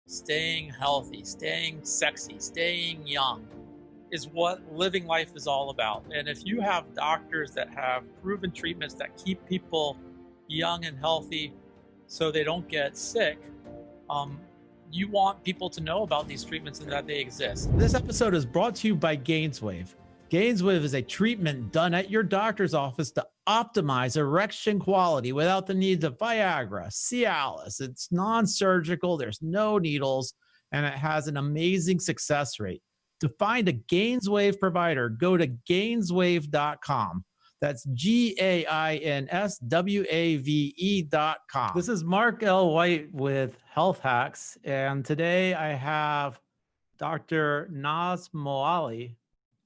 staying healthy, staying sexy, staying young is what living life is all about. And if you have doctors that have proven treatments that keep people young and healthy so they don't get sick, you want people to know about these treatments and that they exist. This episode is brought to you by Gainswave. Gainswave is a treatment done at your doctor's office to optimize erection quality without the need of Viagra, Cialis. It's non-surgical, there's no needles, and it has an amazing success rate. To find a Gainswave provider, go to gainswave.com. That's GAINSWAVE.com. This is Mark L. White with Health Hacks, and today I have Dr. Nazanin Moali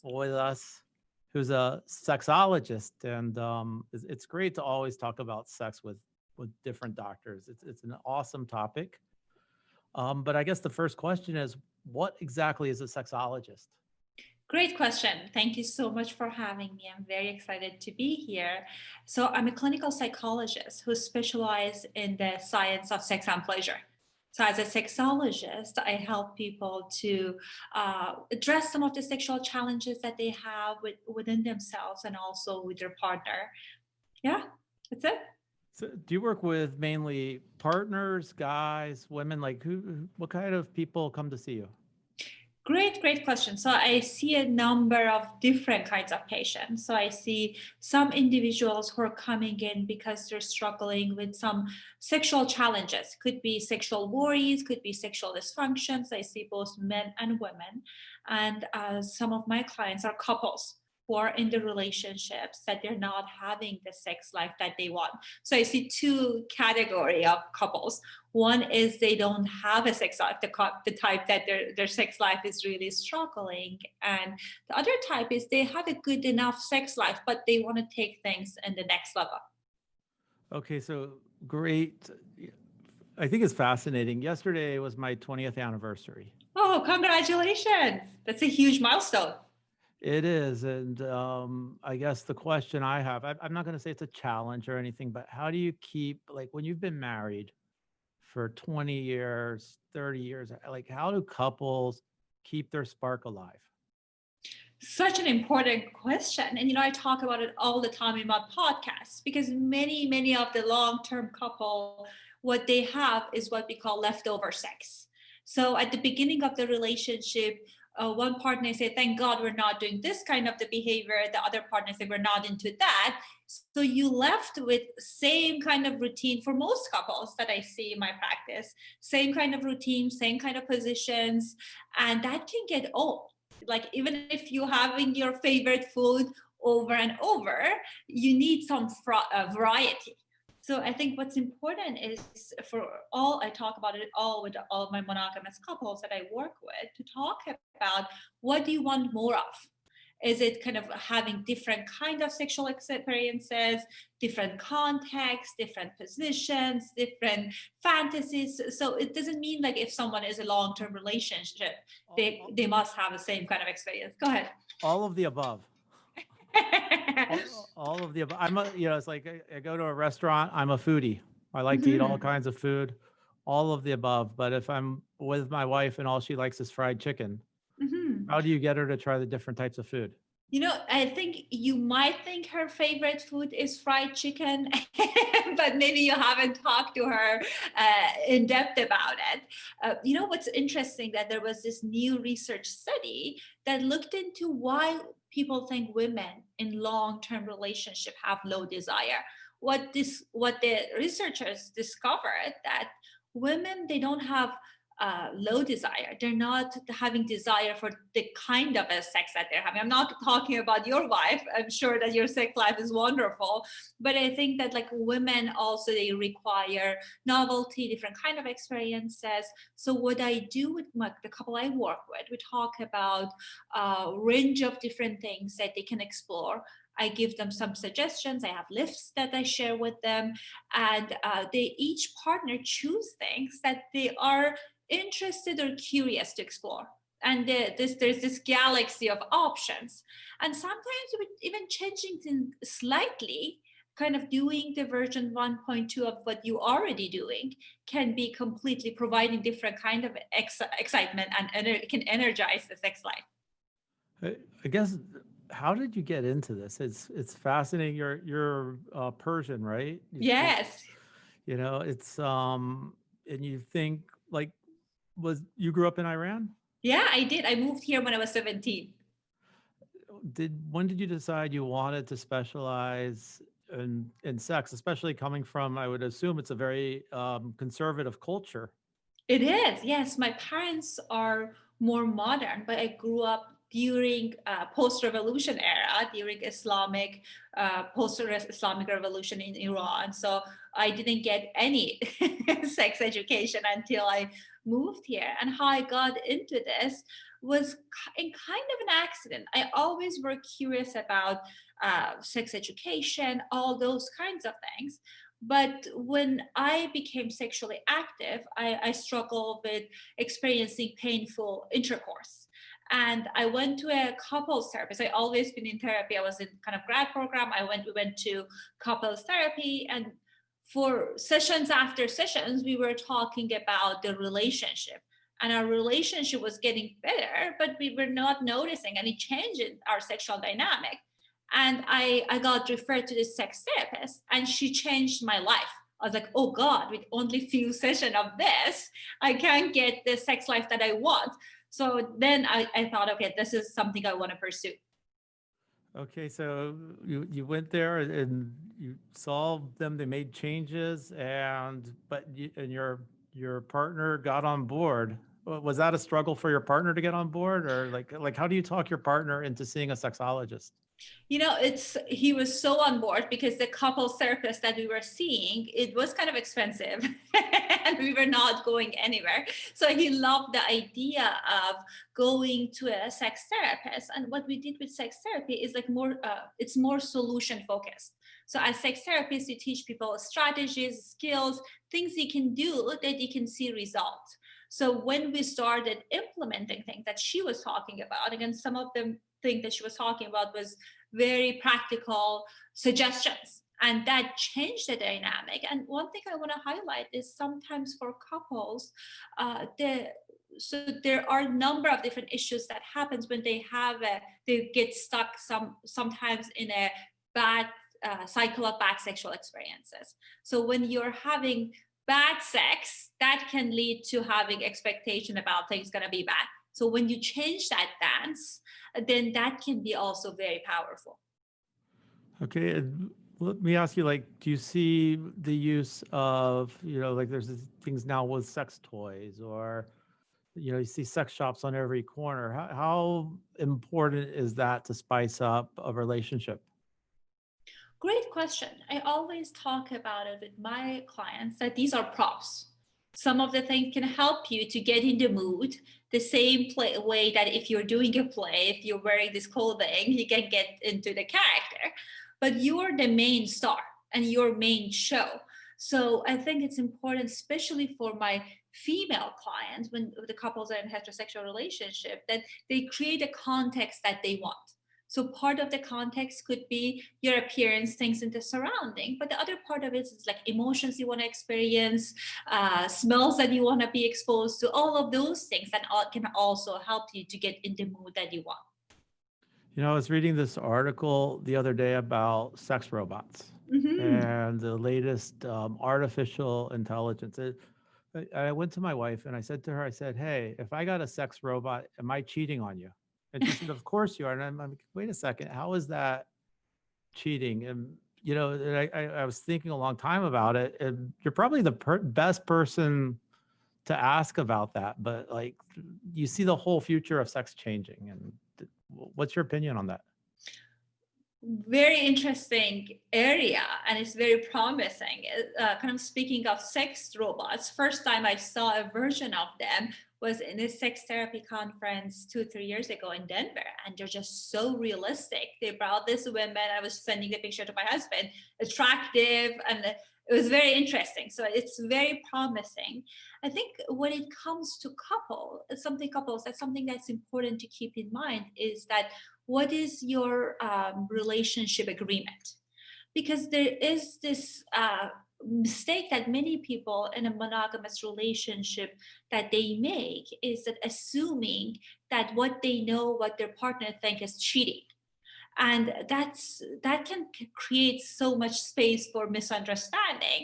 with us, who's a sexologist, and it's great to always talk about sex with different doctors. It's an awesome topic. But I guess the first question is, what exactly is a sexologist? Great question. Thank you so much for having me. I'm very excited to be here. So I'm a clinical psychologist who specializes in the science of sex and pleasure. So as a sexologist, I help people to address some of the sexual challenges that they have within themselves and also with their partner. Yeah, that's it. So do you work with mainly partners, guys, women? Like what kind of people come to see you? Great question. So I see a number of different kinds of patients. So I see some individuals who are coming in because they're struggling with some sexual challenges. Could be sexual worries, could be sexual dysfunctions. I see both men and women. And some of my clients are couples who are in the relationships that they're not having the sex life that they want. So I see two categories of couples. One is they don't have a sex life, the type that their sex life is really struggling. And the other type is they have a good enough sex life, but they want to take things in the next level. Okay, so great. I think it's fascinating. Yesterday was my 20th anniversary. Oh, congratulations. That's a huge milestone. It is. And I guess the question I have, I'm not going to say it's a challenge or anything, but how do you keep, like when you've been married for 20 years, 30 years, like how do couples keep their spark alive? Such an important question. And, I talk about it all the time in my podcast because many of the long-term couple, what they have is what we call leftover sex. So at the beginning of the relationship, one partner say, thank God we're not doing this kind of the behavior. The other partner say, we're not into that. So you left with same kind of routine for most couples that I see in my practice, same kind of routine, same kind of positions, and that can get old. Like even if you're having your favorite food over and over, you need some variety. So I think what's important is I talk about it all with all of my monogamous couples that I work with to talk about what do you want more of? Is it kind of having different kind of sexual experiences, different contexts, different positions, different fantasies? So it doesn't mean like if someone is a long-term relationship, they must have the same kind of experience. Go ahead. All of the above. all of the above. It's like I go to a restaurant, I'm a foodie. I like to eat all kinds of food, all of the above. But if I'm with my wife and all she likes is fried chicken, how do you get her to try the different types of food? I think you might think her favorite food is fried chicken, but maybe you haven't talked to her in depth about it. What's interesting that there was this new research study that looked into why people think women in long-term relationship have low desire. What the researchers discovered that women, they don't have low desire. They're not having desire for the kind of a sex that they're having. I'm not talking about your wife. I'm sure that your sex life is wonderful, but I think that like women also, they require novelty, different kind of experiences. So what I do with the couple I work with, we talk about a range of different things that they can explore. I give them some suggestions. I have lists that I share with them, and they each partner choose things that they are interested or curious to explore. And there's this galaxy of options. And sometimes with even changing things slightly, kind of doing the version 1.2 of what you already doing can be completely providing different kind of excitement and it can energize the sex life. I guess, how did you get into this? It's fascinating. You're Persian, right? Yes. You know, it's and you think like, you grew up in Iran? Yeah, I did. I moved here when I was 17. When did you decide you wanted to specialize in sex, especially coming from, I would assume it's a very conservative culture? It is, yes. My parents are more modern, but I grew up during post-revolution era, during post-Islamic revolution in Iran. So I didn't get any sex education until I moved here. And how I got into this was in kind of an accident. I always were curious about sex education, all those kinds of things. But when I became sexually active, I struggled with experiencing painful intercourse. And I went to a couples therapist. I always been in therapy. I was in kind of grad program. We went to couples therapy, and for sessions after sessions, we were talking about the relationship. And our relationship was getting better, but we were not noticing any change in our sexual dynamic. And I got referred to this sex therapist, and she changed my life. I was like, oh God, with only few sessions of this, I can't get the sex life that I want. So then I thought, okay, this is something I want to pursue. Okay, so you went there and you saw them, they made changes, and your partner got on board. Was that a struggle for your partner to get on board, or like how do you talk your partner into seeing a sexologist? He was so on board because the couples therapist that we were seeing, it was kind of expensive and we were not going anywhere. So he loved the idea of going to a sex therapist. And what we did with sex therapy is like it's more solution focused. So as sex therapists, you teach people strategies, skills, things you can do that you can see results. So when we started implementing things that she was talking about, again, some of them thing that she was talking about was very practical suggestions, and that changed the dynamic. And one thing I want to highlight is sometimes for couples, so there are a number of different issues that happens when they get stuck sometimes in a bad cycle of bad sexual experiences. So when you're having bad sex, that can lead to having expectation about things going to be bad. So when you change that dance, then that can be also very powerful. Okay, and let me ask you, like, do you see the use of, like there's things now with sex toys, or, you see sex shops on every corner. How important is that to spice up a relationship? Great question. I always talk about it with my clients that these are props. Some of the things can help you to get in the mood, the same way that if you're doing a play, if you're wearing this clothing, you can get into the character. But you're the main star and your main show. So I think it's important, especially for my female clients, when the couples are in a heterosexual relationship, that they create a context that they want. So part of the context could be your appearance, things in the surrounding, but the other part of it is like emotions you want to experience, smells that you want to be exposed to, all of those things that can also help you to get in the mood that you want. I was reading this article the other day about sex robots and the latest artificial intelligence. I went to my wife and I said to her, I said, hey, if I got a sex robot, am I cheating on you? And she said, of course you are. And I'm like, wait a second, how is that cheating? And, I was thinking a long time about it, and you're probably the best person to ask about that. But like, you see the whole future of sex changing. And what's your opinion on that? Very interesting area, and it's very promising. Kind of speaking of sex robots, first time I saw a version of them was in a sex therapy conference 2-3 years ago in Denver, and they're just so realistic. They brought this woman, I was sending the picture to my husband, attractive, and it was very interesting. So it's very promising. I think when it comes to that's something that's important to keep in mind is that what is your relationship agreement? because there is this mistake that many people in a monogamous relationship that they make, is that assuming that what they know, what their partner think is cheating. And that can create so much space for misunderstanding.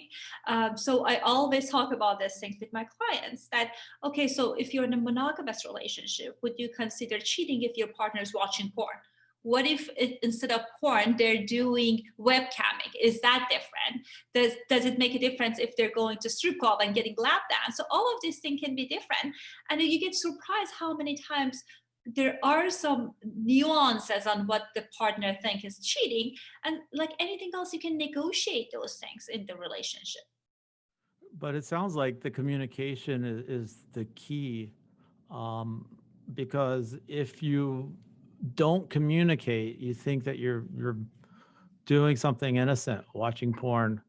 So I always talk about these things with my clients, that okay, so if you're in a monogamous relationship, would you consider cheating if your partner is watching porn? What if instead of porn they're doing webcamming? Is that different? Does it make a difference if they're going to strip club and getting lap dance? So all of these things can be different, and you get surprised how many times there are some nuances on what the partner think is cheating. And like anything else, you can negotiate those things in the relationship. But it sounds like the communication is the key, because if you don't communicate, you think that you're doing something innocent, watching porn,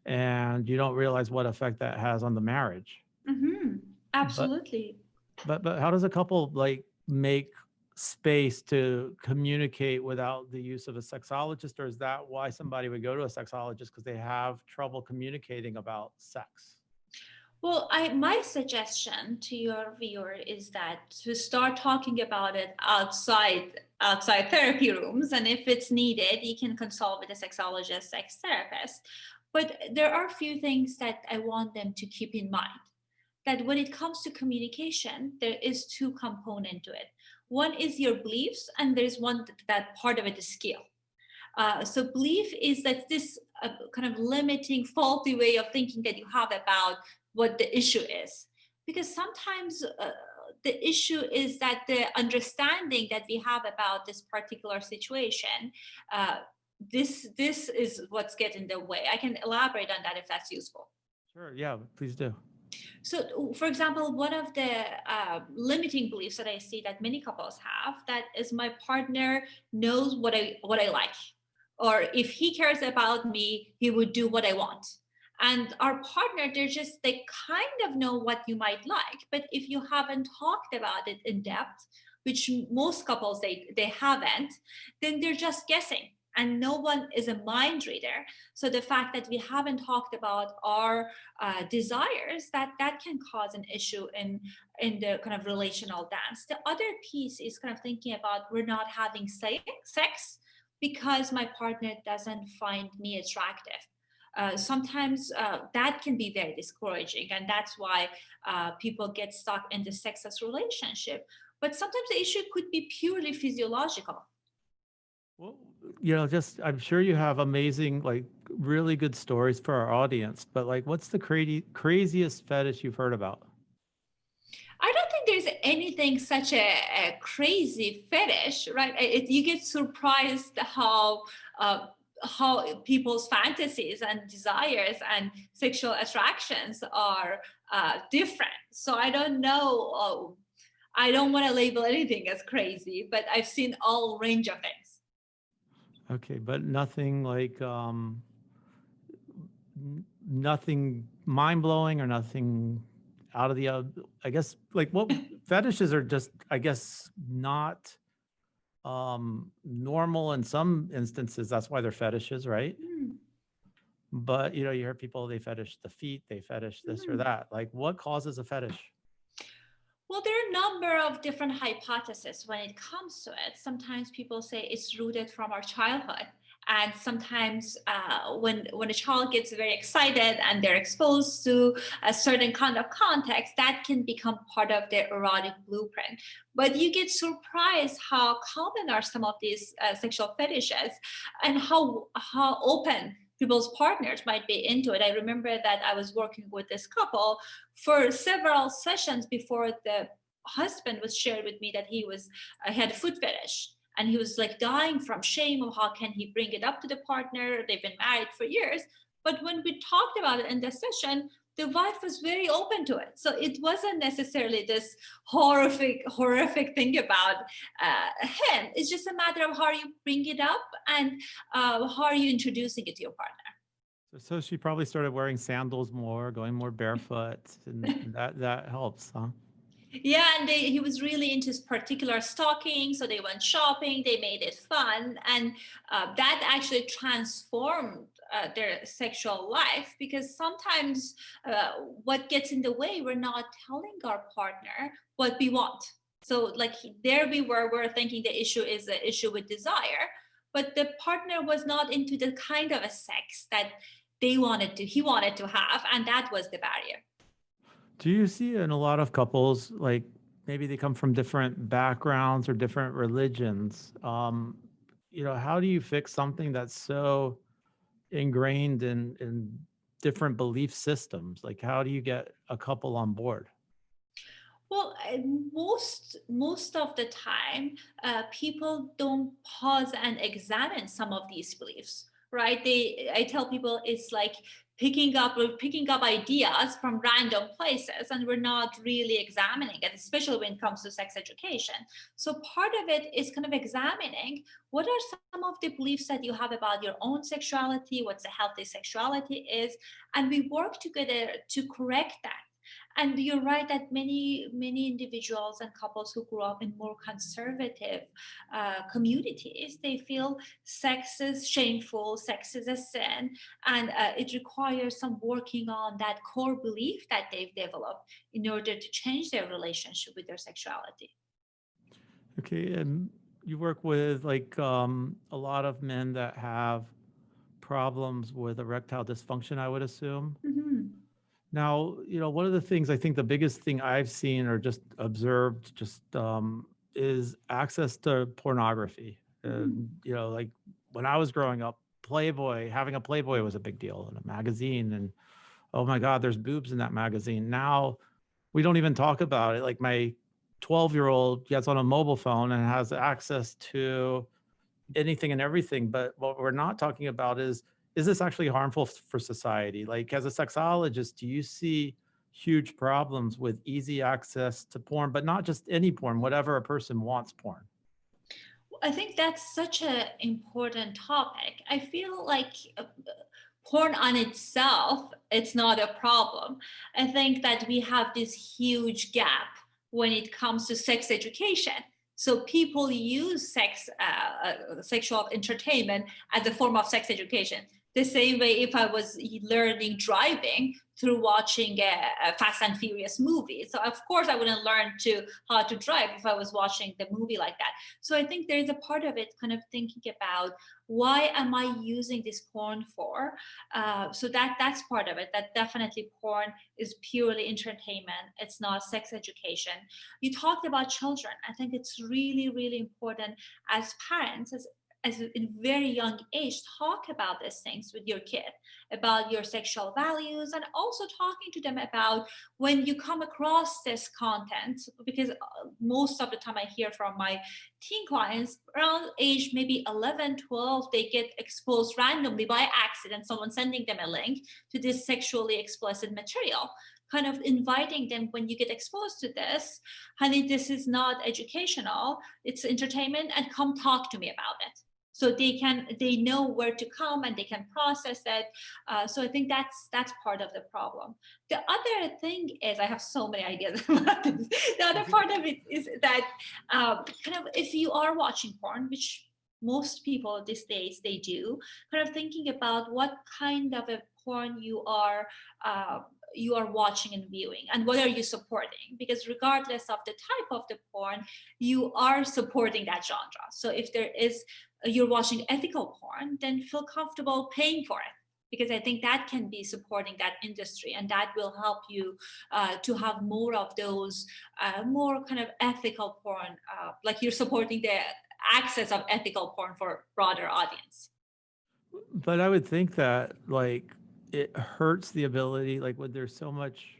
and you don't realize what effect that has on the marriage. Mm-hmm. Absolutely. But how does a couple like make space to communicate without the use of a sexologist, or is that why somebody would go to a sexologist, because they have trouble communicating about sex? Well, my suggestion to your viewer is that to start talking about it outside therapy rooms, and if it's needed, you can consult with a sexologist, sex therapist. But there are a few things that I want them to keep in mind. That when it comes to communication, there is two components to it. One is your beliefs, and there's one that part of it is skill. So belief is that this kind of limiting, faulty way of thinking that you have about what the issue is. Because sometimes the issue is that the understanding that we have about this particular situation, this is what's getting in the way. I can elaborate on that if that's useful. Sure, yeah, please do. So, for example, one of the limiting beliefs that I see that many couples have, that is, my partner knows what I like, or if he cares about me, he would do what I want. And our partner, they kind of know what you might like, but if you haven't talked about it in depth, which most couples they haven't, then they're just guessing. And no one is a mind reader. So the fact that we haven't talked about our desires, that can cause an issue in the kind of relational dance. The other piece is kind of thinking about, we're not having sex because my partner doesn't find me attractive. Sometimes that can be very discouraging, and that's why people get stuck in the sexless relationship. But sometimes the issue could be purely physiological. Well, I'm sure you have amazing, like really good stories for our audience, but like, what's the craziest fetish you've heard about? I don't think there's anything such a crazy fetish, right? You get surprised how people's fantasies and desires and sexual attractions are different. So I don't know. I don't want to label anything as crazy, but I've seen all range of things. Okay, but nothing like nothing mind-blowing or nothing out of the I guess, like, what fetishes are just, I guess, not normal in some instances. That's why they're fetishes, right? But you hear people, they fetish the feet, they fetish this or that. Like, what causes a fetish? Well, there are a number of different hypotheses when it comes to it. Sometimes people say it's rooted from our childhood. And sometimes when a child gets very excited and they're exposed to a certain kind of context, that can become part of their erotic blueprint. But you get surprised how common are some of these sexual fetishes, and how open people's partners might be into it. I remember that I was working with this couple for several sessions before the husband was shared with me that he had a foot fetish, and he was like dying from shame of how can he bring it up to the partner. They've been married for years, but when we talked about it in the session, the wife was very open to it. So it wasn't necessarily this horrific thing about him. It's just a matter of how you bring it up and how are you introducing it to your partner. So she probably started wearing sandals more, going more barefoot, and that helps, huh? Yeah, and he was really into particular stocking, so they went shopping, they made it fun, and that actually transformed their sexual life, because sometimes what gets in the way, we're not telling our partner what we want. So like there we were thinking the issue is the issue with desire, but the partner was not into the kind of a sex that he wanted to have, and that was the barrier. Do you see in a lot of couples, like maybe they come from different backgrounds or different religions? How do you fix something that's so ingrained in different belief systems? Like, how do you get a couple on board? Well, most of the time, people don't pause and examine some of these beliefs, right? I tell people it's like picking up ideas from random places, and we're not really examining it, especially when it comes to sex education. So part of it is kind of examining what are some of the beliefs that you have about your own sexuality, what's a healthy sexuality is, and we work together to correct that. And you're right that many individuals and couples who grew up in more conservative communities, they feel sex is shameful, sex is a sin, and it requires some working on that core belief that they've developed in order to change their relationship with their sexuality. Okay, and you work with like a lot of men that have problems with erectile dysfunction, I would assume. Mhm. Now, one of the things I think the biggest thing I've seen or just observed is access to pornography. Mhm. Like when I was growing up, having a Playboy was a big deal in a magazine. And oh my God, there's boobs in that magazine. Now we don't even talk about it. Like my 12-year-old gets on a mobile phone and has access to anything and everything. But what we're not talking about is this actually harmful for society? Like as a sexologist, do you see huge problems with easy access to porn, but not just any porn, whatever a person wants porn? I think that's such an important topic. I feel like porn on itself, it's not a problem. I think that we have this huge gap when it comes to sex education. So people use sexual entertainment as a form of sex education. The same way if I was learning driving through watching a Fast and Furious movie. So of course I wouldn't learn how to drive if I was watching the movie like that. So I think there's a part of it kind of thinking about why am I using this porn for? So that's part of it. That definitely porn is purely entertainment. It's not sex education. You talked about children. I think it's really, really important as parents, as in very young age, talk about these things with your kid, about your sexual values, and also talking to them about when you come across this content, because most of the time I hear from my teen clients around age maybe 11, 12, they get exposed randomly by accident, someone sending them a link to this sexually explicit material, kind of inviting them, when you get exposed to this, honey, this is not educational, it's entertainment, and come talk to me about it. So they know where to come and they can process it. So I think that's part of the problem. The other thing is, I have so many ideas about this. The other part of it is that kind of if you are watching porn, which most people these days they do, kind of thinking about what kind of a porn you are watching and viewing, and what are you supporting, because regardless of the type of the porn, you are supporting that genre. So if you're watching ethical porn, then feel comfortable paying for it, because I think that can be supporting that industry, and that will help you to have more of those more kind of ethical porn, like you're supporting the access of ethical porn for broader audience. But I would think that like it hurts the ability, like when there's so much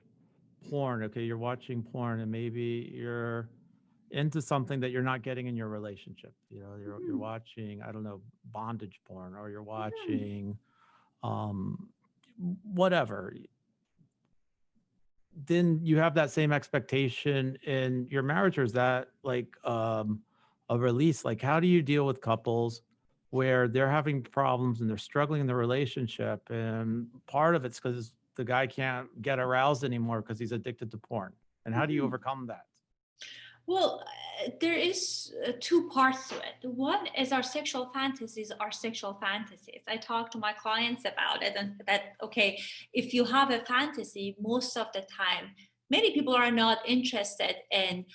porn, okay, you're watching porn and maybe you're into something that you're not getting in your relationship. You're watching, I don't know, bondage porn, or you're watching um whatever. Then you have that same expectation in your marriage, or is that like a release? Like how do you deal with couples where they're having problems and they're struggling in the relationship, and part of it's because the guy can't get aroused anymore because he's addicted to porn, and how do you overcome that? Well, there is two parts to it. One is our sexual fantasies are sexual fantasies. I talk to my clients about it, and that, okay, if you have a fantasy, most of the time, many people are not interested in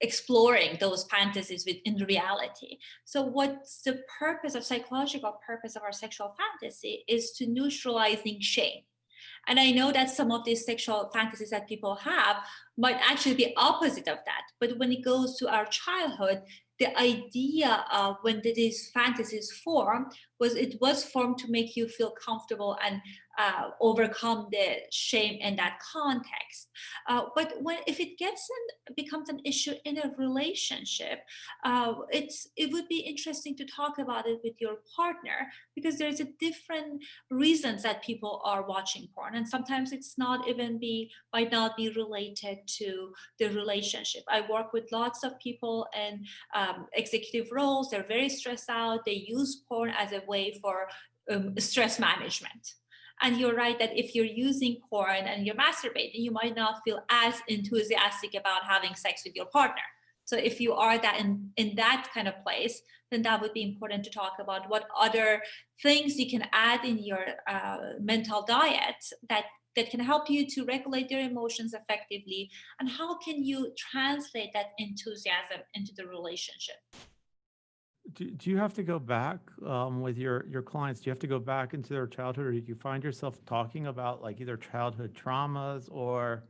exploring those fantasies within reality. So, what's the purpose of psychological purpose of our sexual fantasy is to neutralizing shame. And I know that some of these sexual fantasies that people have might actually be opposite of that. But when it goes to our childhood, the idea of when these fantasies form was it was formed to make you feel comfortable and overcome the shame in that context. But when if it becomes an issue in a relationship, it would be interesting to talk about it with your partner, because there's a different reasons that people are watching porn, and sometimes it's not even might not be related to the relationship. I work with lots of people in executive roles. They're very stressed out. They use porn as a way for stress management. And you're right that if you're using porn and you're masturbating, you might not feel as enthusiastic about having sex with your partner. So if you are that in that kind of place, then that would be important to talk about what other things you can add in your mental diet that can help you to regulate your emotions effectively, and how can you translate that enthusiasm into the relationship. Do you have to go back with your clients? Do you have to go back into their childhood, or do you find yourself talking about like either childhood traumas or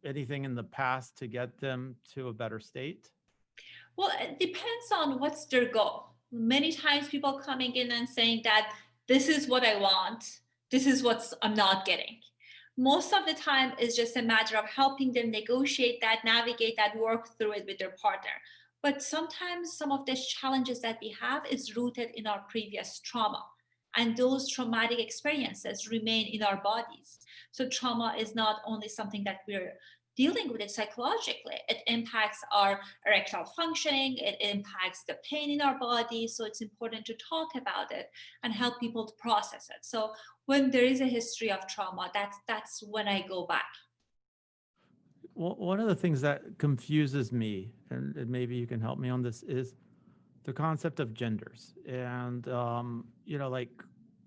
anything in the past to get them to a better state? Well, it depends on what's their goal. Many times people coming in and saying that this is what I want, this is what I'm not getting. Most of the time it's just a matter of helping them negotiate that, navigate that, work through it with their partner. But sometimes some of the challenges that we have is rooted in our previous trauma. And those traumatic experiences remain in our bodies. So trauma is not only something that we're dealing with it psychologically, it impacts our erectile functioning, it impacts the pain in our body. So it's important to talk about it and help people to process it. So when there is a history of trauma, that's when I go back. Well, one of the things that confuses me, and maybe you can help me on this, is the concept of genders. And, like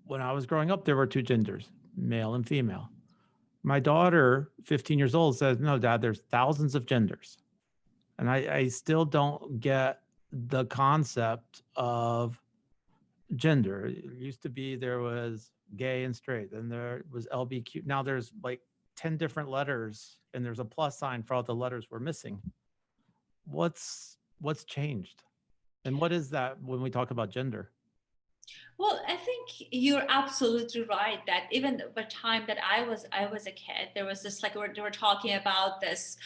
when I was growing up, there were two genders, male and female. My daughter, 15 years old, says, no, Dad, there's thousands of genders. And I still don't get the concept of gender. It used to be there was gay and straight, then there was LBQ. Now there's like 10 different letters, and there's a plus sign for all the letters we're missing. What's changed? And what is that when we talk about gender? Well, I think you're absolutely right that even the time that I was a kid, there was this, like we were talking about this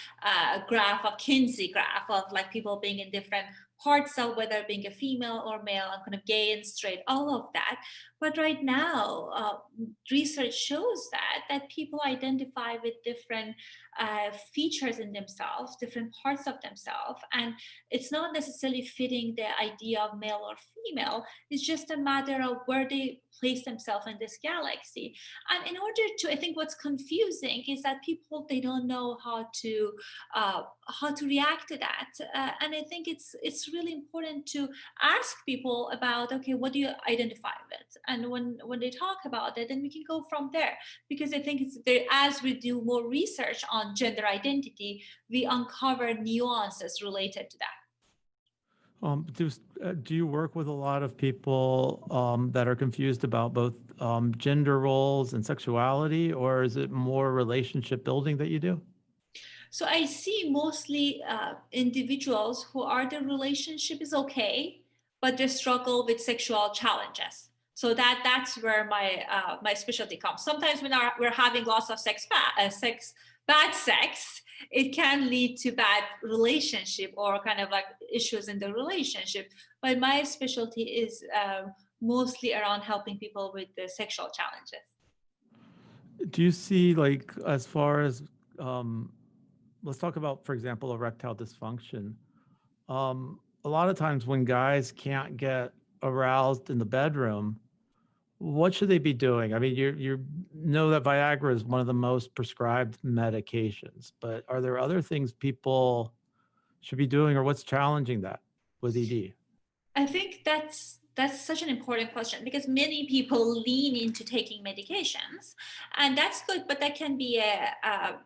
graph of Kinsey graph of like people being in different parts of whether being a female or male and kind of gay and straight, all of that. But right now, research shows that people identify with different features in themselves, different parts of themselves, and it's not necessarily fitting the idea of male or female. It's just a matter of where they place themselves in this galaxy. And in order to, I think what's confusing is that people, they don't know how to react to that. And I think it's really important to ask people about, okay, what do you identify with? And when they talk about it, then we can go from there. Because I think it's there, as we do more research on gender identity, we uncover nuances related to that. Do you work with a lot of people that are confused about both gender roles and sexuality, or is it more relationship building that you do? So I see mostly individuals who are, their relationship is okay, but they struggle with sexual challenges. So that's where my specialty comes. Sometimes when we're having lots of bad sex, it can lead to bad relationship or kind of like issues in the relationship. But my specialty is mostly around helping people with the sexual challenges. Do you see, like, as far as let's talk about, for example, erectile dysfunction. A lot of times when guys can't get aroused in the bedroom, what should they be doing? I mean, you know that Viagra is one of the most prescribed medications, but are there other things people should be doing, or what's challenging that with ED? I think that's such an important question because many people lean into taking medications, and that's good, but that can be a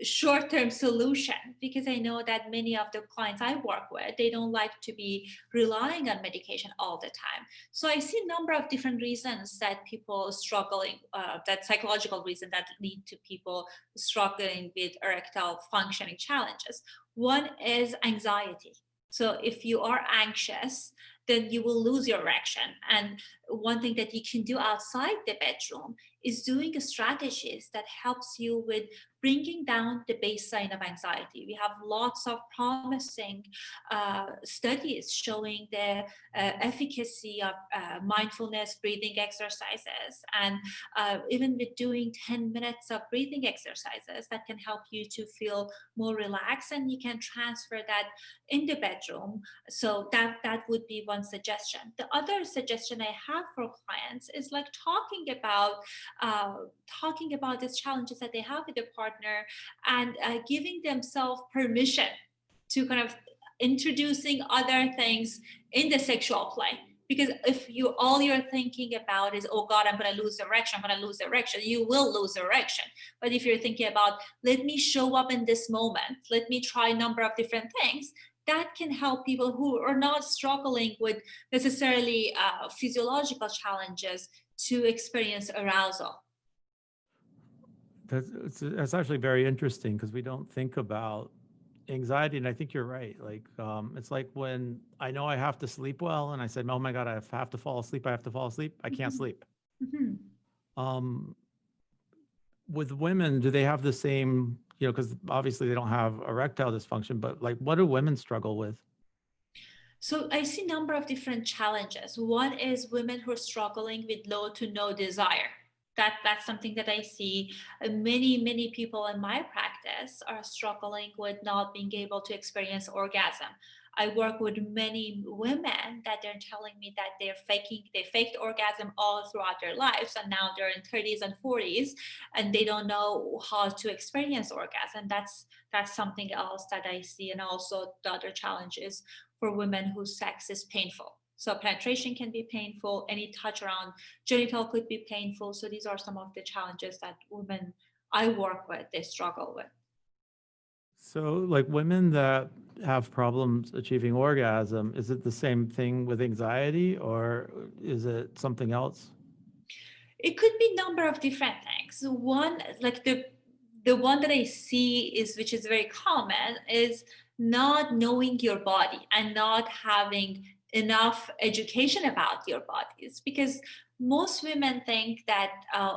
short-term solution because I know that many of the clients I work with, they don't like to be relying on medication all the time. So I see a number of different reasons that people struggling, that psychological reason that lead to people struggling with erectile functioning challenges. One is anxiety. So if you are anxious, then you will lose your erection. And one thing that you can do outside the bedroom is doing strategies that helps you with bringing down the baseline of anxiety. We have lots of promising studies showing the efficacy of mindfulness breathing exercises. And even with doing 10 minutes of breathing exercises, that can help you to feel more relaxed, and you can transfer that in the bedroom. So that would be one suggestion. The other suggestion I have for clients is like talking about these challenges that they have with their partner, and giving themselves permission to kind of introducing other things in the sexual play. Because if you all you're thinking about is, oh God, I'm going to lose erection, you will lose erection. But if you're thinking about, let me show up in this moment, let me try a number of different things, that can help people who are not struggling with necessarily physiological challenges to experience arousal. That's actually very interesting because we don't think about anxiety, and I think you're right. Like, it's like when I know I have to sleep well, and I said, "Oh my God, I have to fall asleep. I have to fall asleep. I can't sleep." Um, with women, do they have the same? Because obviously they don't have erectile dysfunction, but like, what do women struggle with? So I see a number of different challenges. One is women who are struggling with low to no desire. That's something that I see. Many people in my practice are struggling with not being able to experience orgasm. I work with many women that they're telling me that they faked orgasm all throughout their lives, and now they're in 30s and 40s, and they don't know how to experience orgasm. That's something else that I see. And also the other challenge is for women whose sex is painful. So penetration can be painful. Any touch around genital could be painful. So these are some of the challenges that women I work with, they struggle with. So, like, women that have problems achieving orgasm, is it the same thing with anxiety, or is it something else? It could be a number of different things. One, like the one that I see is, which is very common, is not knowing your body and not having enough education about your bodies. Because most women think that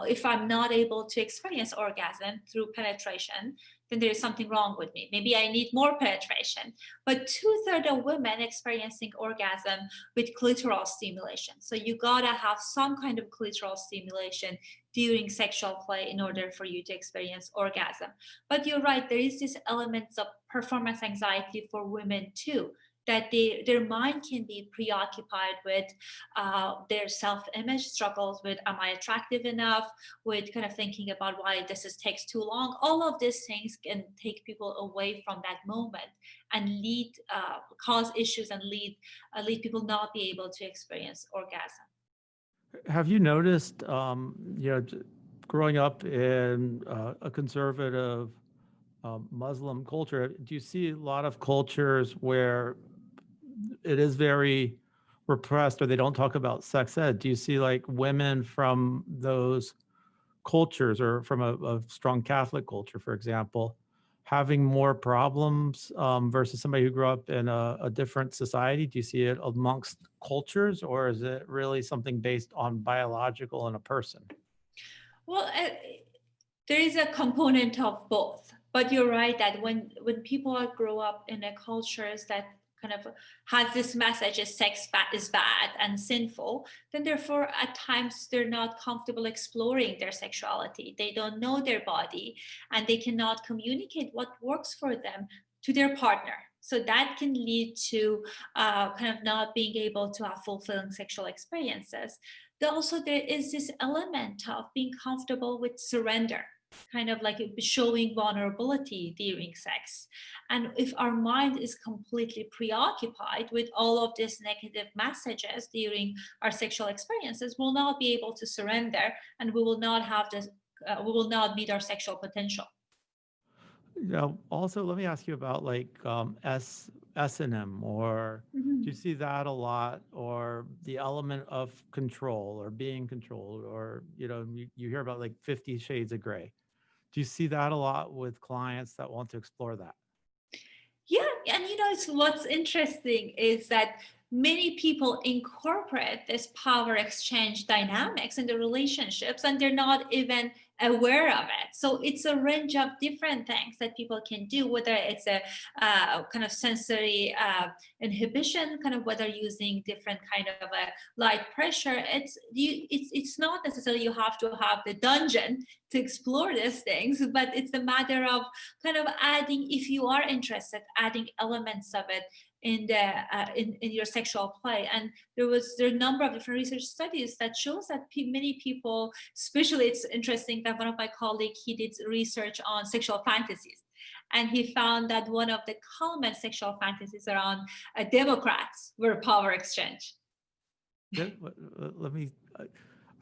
if I'm not able to experience orgasm through penetration, then there is something wrong with me. Maybe I need more penetration. But 2/3 of women experiencing orgasm with clitoral stimulation. So you gotta have some kind of clitoral stimulation during sexual play in order for you to experience orgasm. But you're right, there is this element of performance anxiety for women too, that their mind can be preoccupied with their self-image struggles, with am I attractive enough, with kind of thinking about why takes too long. All of these things can take people away from that moment and cause issues and lead people not be able to experience orgasm. Have you noticed, growing up in a conservative Muslim culture, do you see a lot of cultures where it is very repressed, or they don't talk about sex ed? Do you see like women from those cultures, or from a strong Catholic culture, for example, having more problems versus somebody who grew up in a different society? Do you see it amongst cultures, or is it really something based on biological in a person? Well, there is a component of both. But you're right that when people grow up in a cultures that kind of has this message is sex is bad and sinful, then therefore at times they're not comfortable exploring their sexuality. They don't know their body, and they cannot communicate what works for them to their partner. So that can lead to kind of not being able to have fulfilling sexual experiences. Also there is this element of being comfortable with surrender, kind of like showing vulnerability during sex. And if our mind is completely preoccupied with all of these negative messages during our sexual experiences, we'll not be able to surrender, and we will not have this, we will not meet our sexual potential. Also, let me ask you about like S&M, or do you see that a lot, or the element of control or being controlled, or you hear about like 50 Shades of Gray. Do you see that a lot with clients that want to explore that? Yeah, and it's what's interesting is that many people incorporate this power exchange dynamics in the relationships, and they're not even aware of it. So it's a range of different things that people can do, whether it's a kind of sensory inhibition, kind of whether using different kind of a light pressure. It's not necessarily you have to have the dungeon to explore these things, but it's a matter of kind of adding, if you are interested, adding elements of it in the in your sexual play. And there are a number of different research studies that shows that many people, especially, it's interesting that one of my colleagues, he did research on sexual fantasies, and he found that one of the common sexual fantasies around Democrats were power exchange. Let me,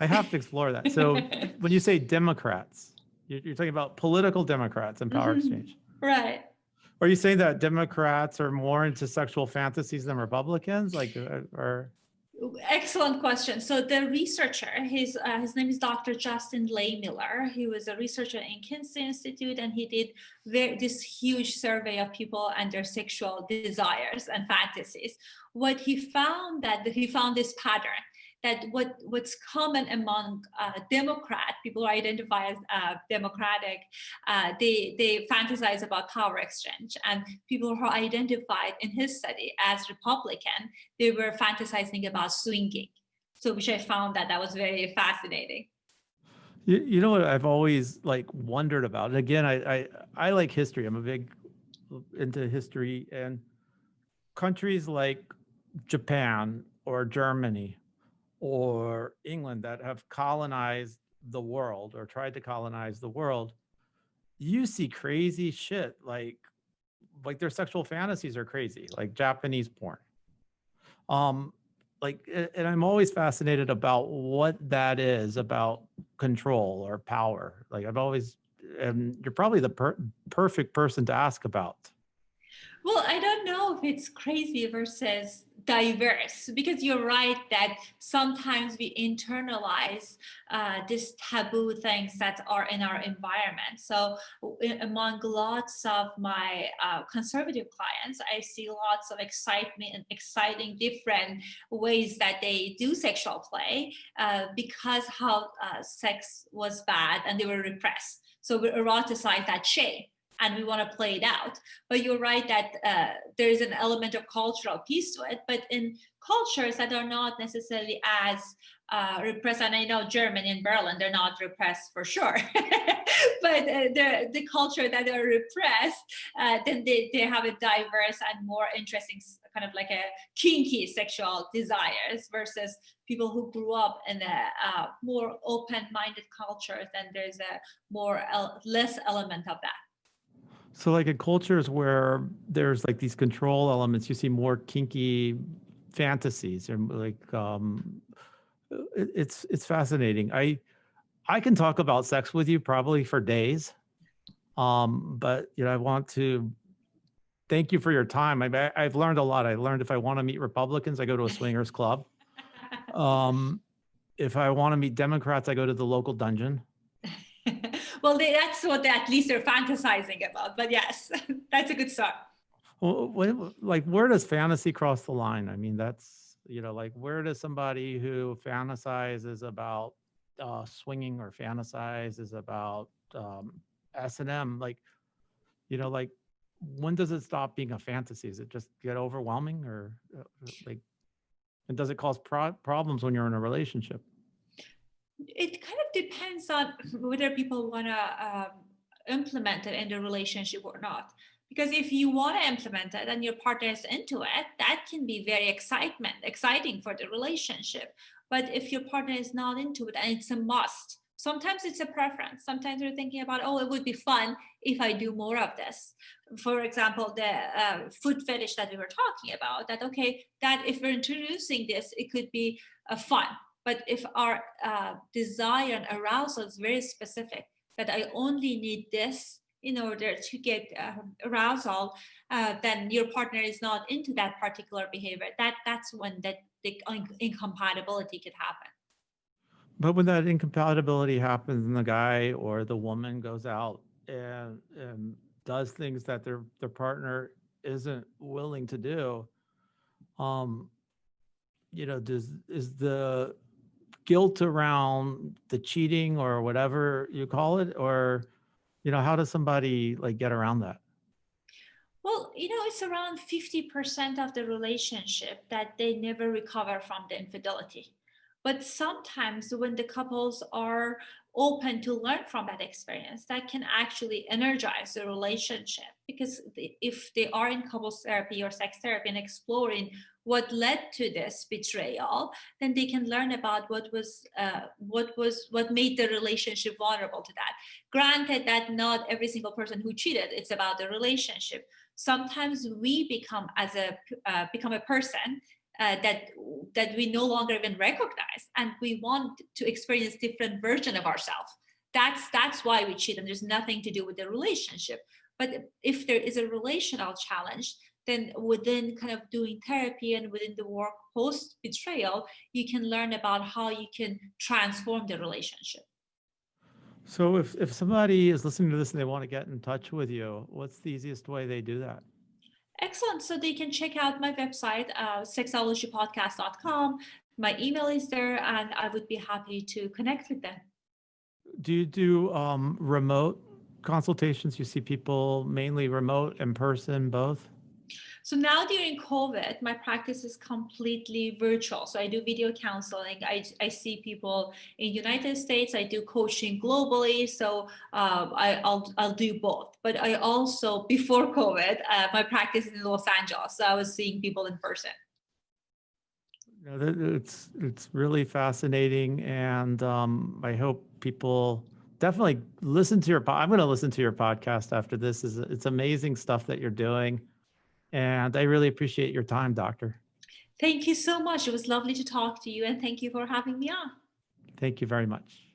I have to explore that. So when you say Democrats, you're talking about political Democrats and power exchange. Right. Are you saying that Democrats are more into sexual fantasies than Republicans? Or Excellent question. So the researcher, his name is Dr. Justin Lehmiller. He was a researcher in Kinsey Institute, and he did this huge survey of people and their sexual desires and fantasies. What he found this pattern, that what's common among people who identify as democratic, they fantasize about power exchange, and people who are identified in his study as Republican, they were fantasizing about swinging. So which I found that was very fascinating. You know what I've always wondered about, and again, I like history. I'm a big into history, and countries like Japan or Germany or England that have colonized the world or tried to colonize the world, you see crazy shit like their sexual fantasies are crazy, like Japanese porn. And I'm always fascinated about what that is about control or power. And you're probably the perfect person to ask about. Well, I don't know if it's crazy versus diverse, because you're right that sometimes we internalize these taboo things that are in our environment. So among lots of my conservative clients, I see lots of excitement and exciting different ways that they do sexual play because how sex was bad and they were repressed. So we eroticize that shame, and we want to play it out. But you're right that there is an element of cultural piece to it, but in cultures that are not necessarily as repressed, and I know Germany and Berlin, they're not repressed for sure, but the culture that are repressed, then they have a diverse and more interesting kind of like a kinky sexual desires versus people who grew up in a more open-minded culture, then there's a more less element of that. So in cultures where there's these control elements, you see more kinky fantasies, and it's fascinating. I can talk about sex with you probably for days. But I want to thank you for your time. I've learned a lot. I learned if I want to meet Republicans, I go to a swingers club. If I want to meet Democrats, I go to the local dungeon. Well, that's what at least they're fantasizing about. But yes, that's a good start. Well, where does fantasy cross the line? I mean, that's, where does somebody who fantasizes about swinging or fantasizes about S&M, when does it stop being a fantasy? Is it just get overwhelming, or and does it cause problems when you're in a relationship? It kind of depends on whether people want to implement it in the relationship or not. Because if you want to implement it and your partner is into it, that can be very exciting for the relationship. But if your partner is not into it and it's a must, sometimes it's a preference. Sometimes you're thinking about, oh, it would be fun if I do more of this. For example, the foot fetish that we were talking about, that, okay, that if we're introducing this, it could be fun. But if our desire and arousal is very specific, that I only need this in order to get arousal, then your partner is not into that particular behavior. That's when the incompatibility could happen. But when that incompatibility happens and the guy or the woman goes out and does things that their partner isn't willing to do, is the guilt around the cheating or whatever you call it, or how does somebody get around that? Well, it's around 50% of the relationship that they never recover from the infidelity. But sometimes when the couples are open to learn from that experience, that can actually energize the relationship. Because if they are in couples therapy or sex therapy and exploring what led to this betrayal, then they can learn about what made the relationship vulnerable to that. Granted that not every single person who cheated, it's about the relationship. Sometimes we become a person that we no longer even recognize, and we want to experience different version of ourselves. That's why we cheat, and there's nothing to do with the relationship. But if there is a relational challenge, then within kind of doing therapy and within the work post betrayal, you can learn about how you can transform the relationship. So if somebody is listening to this and they want to get in touch with you, what's the easiest way they do that? Excellent. So they can check out my website, sexologypodcast.com. My email is there, and I would be happy to connect with them. Do you do remote consultations? You see people mainly remote, in person, both? So now during COVID, my practice is completely virtual. So I do video counseling. I see people in United States. I do coaching globally. So I'll do both. But I also, before COVID, my practice is in Los Angeles. So I was seeing people in person. It's really fascinating, and I hope people definitely listen to I'm going to listen to your podcast after this. It's amazing stuff that you're doing. And I really appreciate your time, Doctor. Thank you so much. It was lovely to talk to you, and thank you for having me on. Thank you very much.